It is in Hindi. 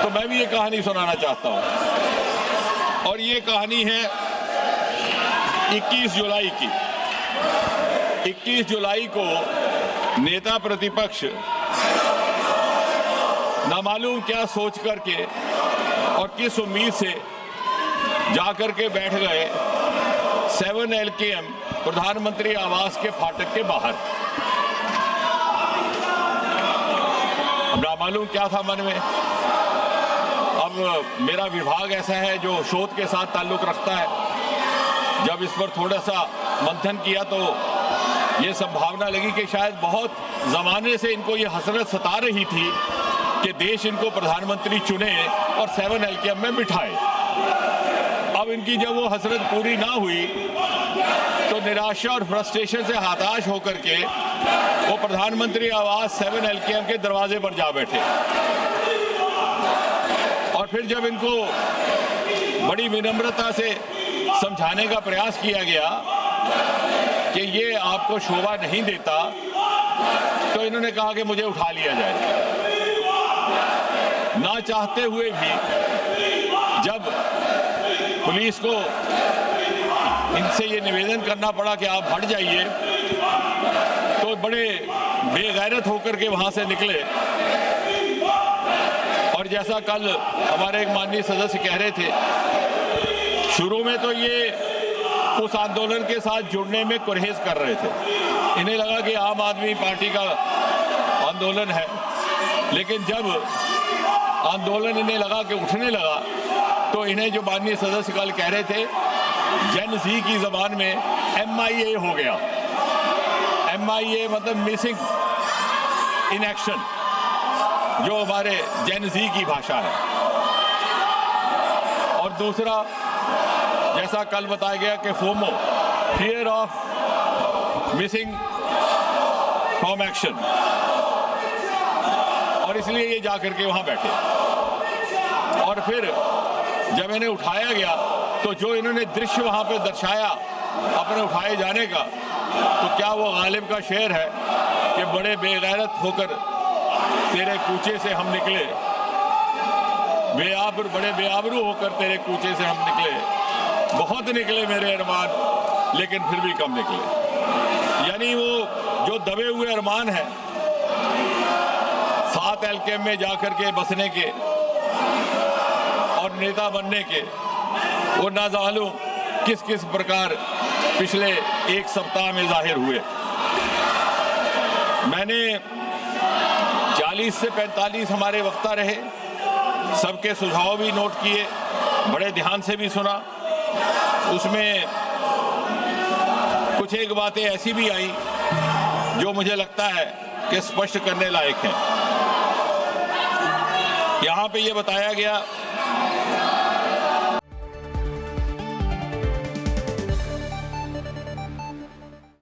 तो मैं भी ये कहानी सुनाना चाहता हूँ। और ये कहानी है 21 जुलाई की। 21 जुलाई को नेता प्रतिपक्ष नामालूम क्या सोच करके और किस उम्मीद से जाकर के बैठ गए 7 LKM प्रधानमंत्री आवास के फाटक के बाहर। अब नामालूम क्या था मन में। अब मेरा विभाग ऐसा है जो शोध के साथ ताल्लुक रखता है। जब इस पर थोड़ा सा मंथन किया तो ये संभावना लगी कि शायद बहुत ज़माने से इनको ये हसरत सता रही थी कि देश इनको प्रधानमंत्री चुने और 7 LKM में बिठाए। अब इनकी जब वो हसरत पूरी ना हुई तो निराशा और फ्रस्ट्रेशन से हताश होकर के वो प्रधानमंत्री आवास 7 LKM के दरवाजे पर जा बैठे। और फिर जब इनको बड़ी विनम्रता से समझाने का प्रयास किया गया कि ये आपको शोभा नहीं देता, तो इन्होंने कहा कि मुझे उठा लिया जाए। ना चाहते हुए भी जब पुलिस को इनसे ये निवेदन करना पड़ा कि आप हट जाइए, तो बड़े बेगैरत होकर के वहां से निकले। और जैसा कल हमारे एक माननीय सदस्य कह रहे थे, शुरू में तो ये उस आंदोलन के साथ जुड़ने में गुरेज कर रहे थे। इन्हें लगा कि आम आदमी पार्टी का आंदोलन है, लेकिन जब आंदोलन इन्हें लगा कि उठने लगा तो इन्हें जो माननीय सदस्य कल कह रहे थे, जेन ज़ी की ज़बान में MIA हो गया। MIA मतलब मिसिंग इन एक्शन, जो हमारे जेन ज़ी की भाषा है। और दूसरा, जैसा कल बताया गया कि FOMO, fear of missing from action, और इसलिए ये जाकर के वहां बैठे। और फिर जब इन्हें उठाया गया तो जो इन्होंने दृश्य वहां पे दर्शाया अपने उठाए जाने का, तो क्या वो गालिब का शेर है कि बड़े बेगैरत होकर तेरे कूचे से हम निकले, बड़े बेआबरू होकर तेरे कूचे से हम निकले, बहुत निकले मेरे अरमान लेकिन फिर भी कम निकले। यानी वो जो दबे हुए अरमान हैं 7 LKM में जाकर के बसने के और नेता बनने के, वो ना मालूम किस किस प्रकार पिछले एक सप्ताह में जाहिर हुए। मैंने 40 से 45 हमारे वक्ता रहे, सबके सुझाव भी नोट किए, बड़े ध्यान से भी सुना। उसमें कुछ एक बातें ऐसी भी आई जो मुझे लगता है कि स्पष्ट करने लायक है। यहाँ पे ये बताया गया